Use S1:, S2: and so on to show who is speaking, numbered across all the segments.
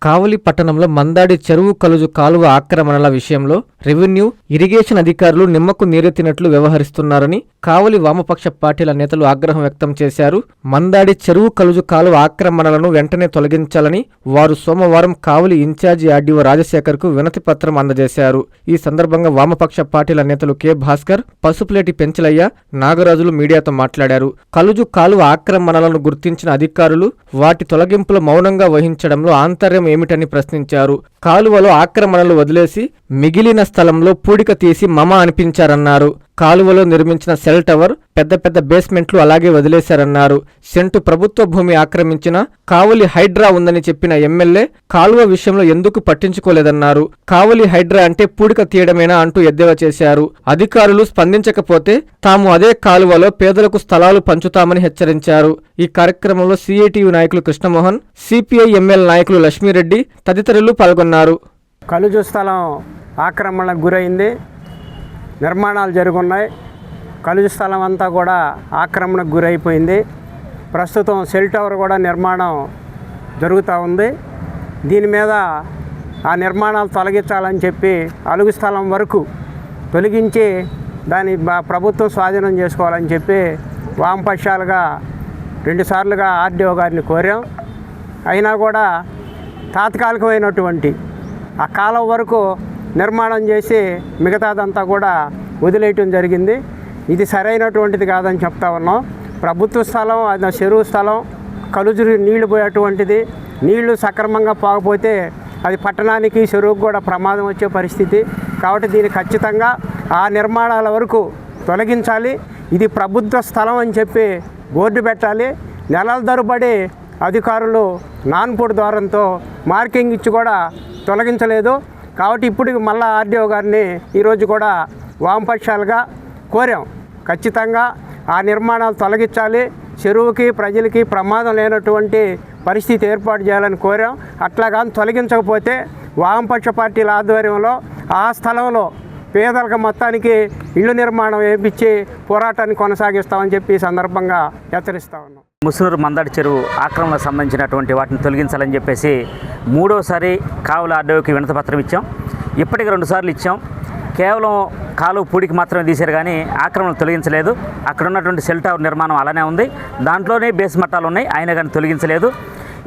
S1: కావలి పట్టణంలో మందాడి చెరువు కలుజు కాలువ ఆక్రమణల విషయంలో రెవెన్యూ, ఇరిగేషన్ అధికారులు నిమ్మకు నీరెత్తినట్లు వ్యవహరిస్తున్నారని కావలి వామపక్ష పార్టీల నేతలు ఆగ్రహం వ్యక్తం చేశారు. మందాడి చెరువు కలుజు కాలువ ఆక్రమణలను వెంటనే తొలగించాలని వారు సోమవారం కావలి ఇన్ఛార్జి ఆర్డీఓ రాజశేఖర్ కు వినతి పత్రం అందజేశారు. ఈ సందర్భంగా వామపక్ష పార్టీల నేతలు కె భాస్కర్, పసుపులేటి పెంచలయ్య, నాగరాజులు మీడియాతో మాట్లాడారు. కలుజు కాలువ ఆక్రమణలను గుర్తించిన అధికారులు వాటి తొలగింపులో మౌనంగా వహించడంలో ఆంతర్యం ఏమిటని ప్రశ్నించారు. కాలువలో ఆక్రమణలు వదిలేసి మిగిలిన స్థలంలో పూడిక తీసి మమ అనిపించారన్నారు. కాలువలో నిర్మించిన సెల్ టవర్, పెద్ద పెద్ద బేస్మెంట్లు అలాగే వదిలేశారన్నారు. సెంటు ప్రభుత్వ భూమి ఆక్రమించిన కావలి హైడ్రా ఉందని చెప్పిన ఎమ్మెల్యే కాలువ విషయంలో ఎందుకు పట్టించుకోలేదన్నారు. కావలి హైడ్రా అంటే పూడిక తీయడమేనా అంటూ ఎద్దేవా చేశారు. అధికారులు స్పందించకపోతే తాము అదే కాలువలో పేదలకు స్థలాలు పంచుతామని హెచ్చరించారు. ఈ కార్యక్రమంలో సిఐటియు నాయకులు కృష్ణమోహన్, సిపిఐ ఎమ్మెల్యే నాయకులు లక్ష్మీరెడ్డి తదితరులు పాల్గొన్నారు.
S2: కలుజు స్థలం ఆక్రమణకు గురైంది, నిర్మాణాలు జరుగున్నాయి. కలుజు స్థలం అంతా కూడా ఆక్రమణకు గురైపోయింది. ప్రస్తుతం సెల్ టవర్ కూడా నిర్మాణం జరుగుతూ ఉంది. దీని మీద ఆ నిర్మాణాలు తొలగించాలని చెప్పి అలుగు స్థలం వరకు తొలగించి దాన్ని ప్రభుత్వం స్వాధీనం చేసుకోవాలని చెప్పి వామపక్షాలుగా 2 సార్లుగా ఆర్డీఓ గారిని కోరాం. అయినా కూడా తాత్కాలికమైనటువంటి ఆ కాలం వరకు నిర్మాణం చేసి మిగతాదంతా కూడా వదిలేయటం జరిగింది. ఇది సరైనటువంటిది కాదని చెప్తా ఉన్నాం. ప్రభుత్వ స్థలం, అది చెరువు స్థలం, కలుజు నీళ్లు పోయేటువంటిది. నీళ్లు సక్రమంగా పోకపోతే అది పట్టణానికి, చెరువుకు కూడా ప్రమాదం వచ్చే పరిస్థితి. కాబట్టి దీన్ని ఖచ్చితంగా ఆ నిర్మాణాల వరకు తొలగించాలి. ఇది ప్రభుత్వ స్థలం అని చెప్పి బోర్డు పెట్టాలి. నెలల తరబడి అధికారులు నాన్పొడి ద్వారంతో మార్కింగ్ ఇచ్చి కూడా తొలగించలేదు. కాబట్టి ఇప్పుడు మళ్ళా ఆర్డీఓ గారిని ఈరోజు కూడా వామపక్షాలుగా కోరాం. ఖచ్చితంగా ఆ నిర్మాణాలు తొలగించాలి. చెరువుకి, ప్రజలకి ప్రమాదం లేనటువంటి పరిస్థితి ఏర్పాటు చేయాలని కోరాం. అట్లా కానీ తొలగించకపోతే వామపక్ష పార్టీల ఆధ్వర్యంలో ఆ స్థలంలో పేదలకు మొత్తానికి ఇళ్ల నిర్మాణం వేయించి పోరాటాన్ని కొనసాగిస్తామని చెప్పి ఈ సందర్భంగా హెచ్చరిస్తా ఉన్నాం.
S3: ముసునూరు మందాడి చెరువు ఆక్రమణకు సంబంధించినటువంటి వాటిని తొలగించాలని చెప్పేసి 3వసారి కావలి ఆర్డీఓకి వినతి పత్రం ఇచ్చాం. ఇప్పటికి 2 సార్లు ఇచ్చాం. కేవలం కాలువ పూడికి మాత్రమే తీశారు కానీ ఆక్రమణ తొలగించలేదు. అక్కడ ఉన్నటువంటి సెల్ టవర్ నిర్మాణం అలానే ఉంది, దాంట్లోనే బేస్ మట్టాలు ఉన్నాయి, అయినా కానీ తొలగించలేదు.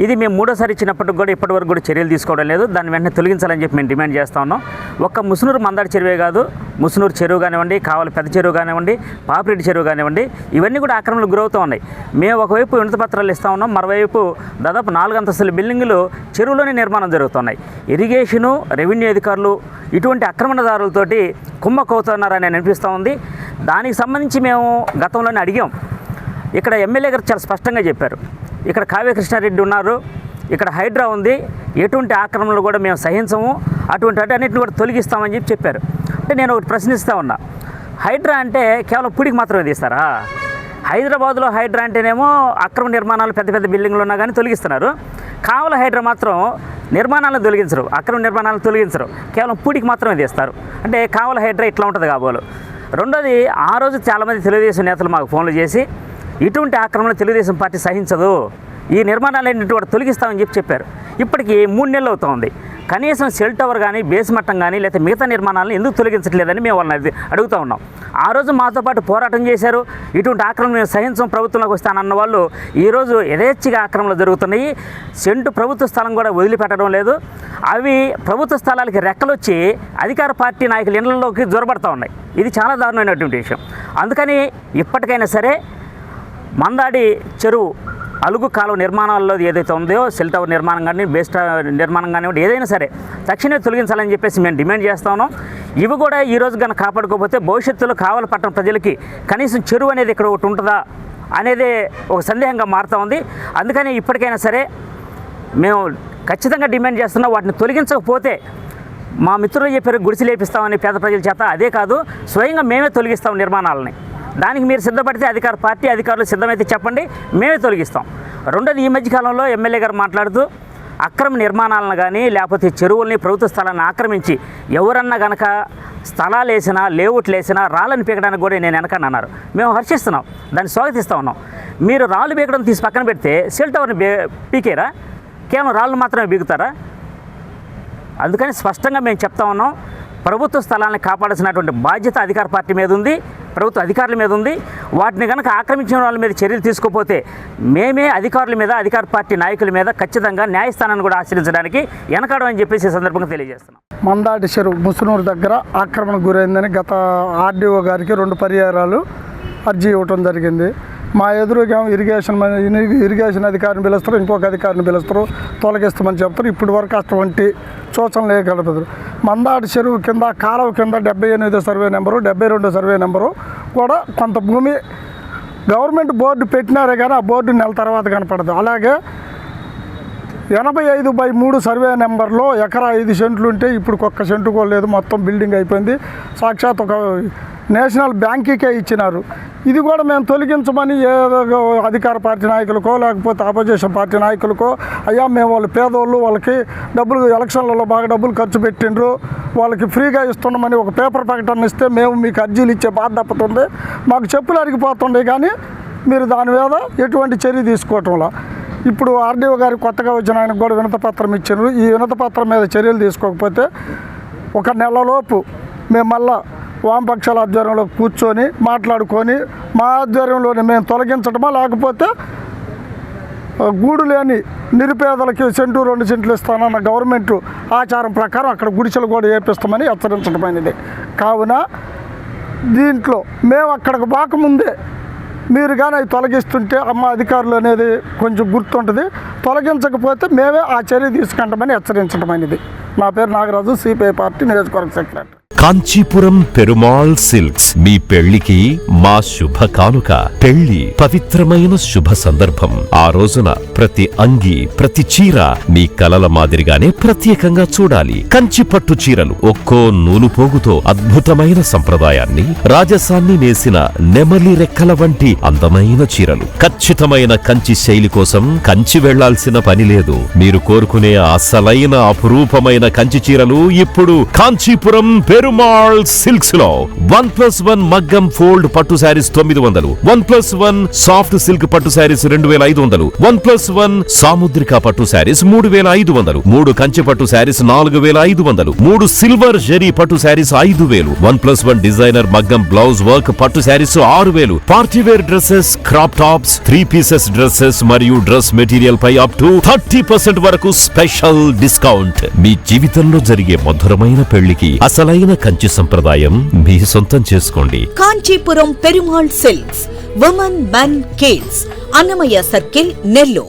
S3: ఇది మేము 3వసారి ఇచ్చినప్పటికి కూడా ఇప్పటివరకు కూడా చర్యలు తీసుకోవడం లేదు. దాన్ని వెంటనే తొలగించాలని చెప్పి మేము డిమాండ్ చేస్తూ ఉన్నాం. ఒక్క ముసునూరు మందాడి చెరువే కాదు, ముసునూరు చెరువు కానివ్వండి, కావలి పెద్ద చెరువు కానివ్వండి, పాపిరెడ్డి చెరువు కానివ్వండి, ఇవన్నీ కూడా ఆక్రమణకు గురవుతూ ఉన్నాయి. మేము ఒకవైపు వినతి పత్రాలు ఇస్తూ ఉన్నాం, మరోవైపు దాదాపు 4 అంతస్తుల బిల్డింగులు చెరువులోనే నిర్మాణం జరుగుతున్నాయి. ఇరిగేషను, రెవెన్యూ అధికారులు ఇటువంటి ఆక్రమణదారులతోటి కుమ్మక్కవుతున్నారని అనిపిస్తూ ఉంది. దానికి సంబంధించి మేము గతంలోనే అడిగాం. ఇక్కడ ఎమ్మెల్యే గారు చాలా స్పష్టంగా చెప్పారు, ఇక్కడ కావ్య కృష్ణారెడ్డి ఉన్నారు, ఇక్కడ హైడ్రా ఉంది, ఎటువంటి ఆక్రమణలు కూడా మేము సహించము, అటువంటి అన్నింటిని కూడా తొలగిస్తామని చెప్పారు. అంటే నేను ఒకటి ప్రశ్నిస్తూ ఉన్నా, హైడ్రా అంటే కేవలం పూడికి మాత్రమే తీస్తారా? హైదరాబాద్లో హైడ్రా అంటేనేమో అక్రమ నిర్మాణాలు, పెద్ద పెద్ద బిల్డింగ్లు ఉన్నా కానీ తొలగిస్తున్నారు. కావలి హైడ్రా మాత్రం నిర్మాణాలను తొలగించరు, అక్రమ నిర్మాణాలను తొలగించరు, కేవలం పూడికి మాత్రమే తీస్తారు. అంటే కావలి హైడ్రా ఇట్లా ఉంటుంది కాబోలు. రెండోది, ఆ రోజు చాలామంది తెలుగుదేశం నేతలు మాకు ఫోన్లు చేసి ఇటువంటి ఆక్రమణ తెలుగుదేశం పార్టీ సహించదు, ఈ నిర్మాణాలన్నింటి కూడా తొలగిస్తామని చెప్పారు. ఇప్పటికి 3 నెలలు అవుతుంది. కనీసం సెల్ టవర్ కానీ, బేస్ మట్టం కానీ, లేకపోతే మిగతా నిర్మాణాలను ఎందుకు తొలగించట్లేదని మేము వాళ్ళని అడుగుతూ ఉన్నాం. ఆ రోజు మాతో పాటు పోరాటం చేశారు. ఇటువంటి ఆక్రమణ మేము సహించం, ప్రభుత్వంలోకి వస్తానన్న వాళ్ళు ఈరోజు యథేచ్ఛగా ఆక్రమణలు జరుగుతున్నాయి. సెంటు ప్రభుత్వ స్థలం కూడా వదిలిపెట్టడం లేదు. అవి ప్రభుత్వ స్థలాలకి రెక్కలొచ్చి అధికార పార్టీ నాయకుల ఇళ్లలోకి జొరబడతా ఉన్నాయి. ఇది చాలా దారుణమైనటువంటి విషయం. అందుకని ఇప్పటికైనా సరే మందాడి చెరువు అలుగు కాలువ నిర్మాణాల్లో ఏదైతే ఉందో, సెల్ టవర్ నిర్మాణం కానీ, బేస్ నిర్మాణం కానివ్వండి, ఏదైనా సరే తక్షణమే తొలగించాలని చెప్పేసి మేము డిమాండ్ చేస్తా ఉన్నాం. ఇవి కూడా ఈరోజు కనుక కాపాడుకోకపోతే భవిష్యత్తులో కావలి పట్టణ ప్రజలకి కనీసం చెరువు అనేది ఇక్కడ ఒకటి ఉంటుందా అనేది ఒక సందేహంగా మారుతూ ఉంది. అందుకని ఇప్పటికైనా సరే మేము ఖచ్చితంగా డిమాండ్ చేస్తున్నాం. వాటిని తొలగించకపోతే మా మిత్రులు చెప్పారు గుడిసి లేపిస్తామని పేద ప్రజల చేత, అదే కాదు స్వయంగా మేమే తొలగిస్తాం నిర్మాణాలని. దానికి మీరు సిద్ధపడితే అధికార పార్టీ అధికారులు సిద్ధమైతే చెప్పండి, మేమే తొలగిస్తాం. రెండోది, ఈ మధ్యకాలంలో ఎమ్మెల్యే గారు మాట్లాడుతూ అక్రమ నిర్మాణాలను కానీ, లేకపోతే చెరువుల్ని, ప్రభుత్వ స్థలాన్ని ఆక్రమించి ఎవరన్నా కనుక స్థలాలు వేసినా, లేఅవుట్లు వేసినా రాళ్ళని పీకడానికి కూడా నేను వెనకని అన్నారు. మేము హర్షిస్తున్నాం, దాన్ని స్వాగతిస్తూ ఉన్నాం. మీరు రాళ్ళు పీకడం తీసి పక్కన పెడితే సెల్ టవర్ని పీకేరా? కేవలం రాళ్ళు మాత్రమే బీగుతారా? అందుకని స్పష్టంగా మేము చెప్తా ఉన్నాం, ప్రభుత్వ స్థలాన్ని కాపాడాల్సినటువంటి బాధ్యత అధికార పార్టీ మీద ఉంది, ప్రభుత్వ అధికారుల మీద ఉంది. వాటిని కనుక ఆక్రమించిన వాళ్ళ మీద చర్యలు తీసుకోకపోతే మేమే అధికారుల మీద, అధికార పార్టీ నాయకుల మీద ఖచ్చితంగా న్యాయస్థానాన్ని కూడా ఆశ్రయించడానికి వెనకాడమని చెప్పేసి ఈ సందర్భంగా తెలియజేస్తున్నాం.
S4: మందాడి చెరువు ముసునూరు దగ్గర ఆక్రమణకు గురైందని గత ఆర్డీఓ గారికి 2 పర్యాయాలు అర్జీ ఇవ్వటం జరిగింది. మా ఎదురుగా ఇరిగేషన్ అధికారిని పిలుస్తారు, ఇంకొక అధికారిని పిలుస్తారు, తొలగిస్తామని చెప్తారు. ఇప్పటి వరకు అటువంటి సూచనలు వేయగలరు. మందాడి చెరువు కింద కాలువ కింద 78 సర్వే నెంబరు, 72 సర్వే నెంబరు కూడా కొంత భూమి గవర్నమెంట్ బోర్డు పెట్టినారే కానీ ఆ బోర్డు నెల తర్వాత కనపడదు. అలాగే 85/3 సర్వే నెంబర్లో ఎకరా 5 సెంట్లు ఉంటే ఇప్పుడు 1 సెంటు కూడా లేదు, మొత్తం బిల్డింగ్ అయిపోయింది. సాక్షాత్ ఒక నేషనల్ బ్యాంకుకే ఇచ్చినారు. ఇది కూడా మేము తొలగించమని ఏదో అధికార పార్టీ నాయకులకో లేకపోతే ఆపోజిషన్ పార్టీ నాయకులకో, అయ్యా మేము వాళ్ళు పేదోళ్ళు, వాళ్ళకి డబ్బులు ఎలక్షన్లలో బాగా డబ్బులు ఖర్చు పెట్టిండ్రు, వాళ్ళకి ఫ్రీగా ఇస్తున్నామని ఒక పేపర్ ప్రకటన ఇస్తే మేము మీకు అర్జీలు ఇచ్చే బాధ తప్పుతుంది, మాకు చెప్పులు అరిగిపోతుండే కానీ మీరు దాని మీద ఎటువంటి చర్య తీసుకోవటంలా. ఇప్పుడు ఆర్డీఓ గారికి కొత్తగా వచ్చిన ఆయనకు కూడా వినతిపత్రం ఇచ్చారు. ఈ వినతిపత్రం మీద చర్యలు తీసుకోకపోతే 1 నెలలోపు మేము మళ్ళా వామపక్షాల ఆధ్వర్యంలో కూర్చొని మాట్లాడుకొని మా ఆధ్వర్యంలోనే మేము తొలగించడమా, లేకపోతే గూడు లేని నిరుపేదలకి 1 సెంటు 2 సెంట్లు ఇస్తానన్న గవర్నమెంట్ ఆచారం ప్రకారం అక్కడ గుడిసెలు కూడా వేపిస్తామని హెచ్చరించడమైనది. కావున దీంట్లో మేము అక్కడికి పోకముందే మీరు కానీ అవి తొలగిస్తుంటే అమ్మ అధికారులు అనేది కొంచెం గుర్తుంటుంది, తొలగించకపోతే మేమే ఆ చర్య తీసుకుంటామని హెచ్చరించడమైనది. నా పేరు నాగరాజు, సిపిఐ పార్టీ నియోజకవర్గ సెక్రటరీ.
S5: కాంచీపురం పెరుమాళ్ సిల్క్స్ మీ పెళ్లికి మా శుభ కానుక. పెళ్లి పవిత్రమైన శుభ సందర్భం. ఆ రోజున ప్రతి అంగి, ప్రతి చీర మీ కలల మాదిరిగానే ప్రత్యేకంగా చూడాలి. కంచి పట్టు చీరలు ఒక్కో నూలు పోగుతో అద్భుతమైన సంప్రదాయాన్ని, రాజసాన్ని నేసిన నెమలి రెక్కల వంటి అందమైన చీరలు. ఖచ్చితమైన కంచి శైలి కోసం కంచి వెళ్లాల్సిన పని లేదు. మీరు కోరుకునే అసలైన అపురూపమైన కంచి చీరలు ఇప్పుడు కాంచీపురం పెరుమాళ్ సిల్క్స్ లో 1+1 మగ్గం ఫోల్డ్ పట్టు శారీస్ 900, 1+1 సాఫ్ట్ సిల్క్ పట్టు శారీస్ 2500, 1+1 సాముద్రిక పట్టు శారీస్ 3500, 3 కంచి పట్టు శారీస్ 4500, 3 సిల్వర్ జరీ పట్టు శారీస్ 5000, 1+1 డిజైనర్ మగ్గం బ్లౌజ్ వర్క్ పట్టు sarees 6000, party wear dresses, crop tops, 3 pieces dresses మరియు డ్రెస్ మెటీరియల్ పై అప్ టు 30% వరకు స్పెషల్ డిస్కౌంట్. మీ జీవితంలో జరిగే మధురమైన పెళ్లికి అసలైన కంచి సంప్రదాయం మీ సొంతం చేసుకోండి.
S6: Kanchipuram Perumal silks, women men kids, Annamayya circle, Nellore.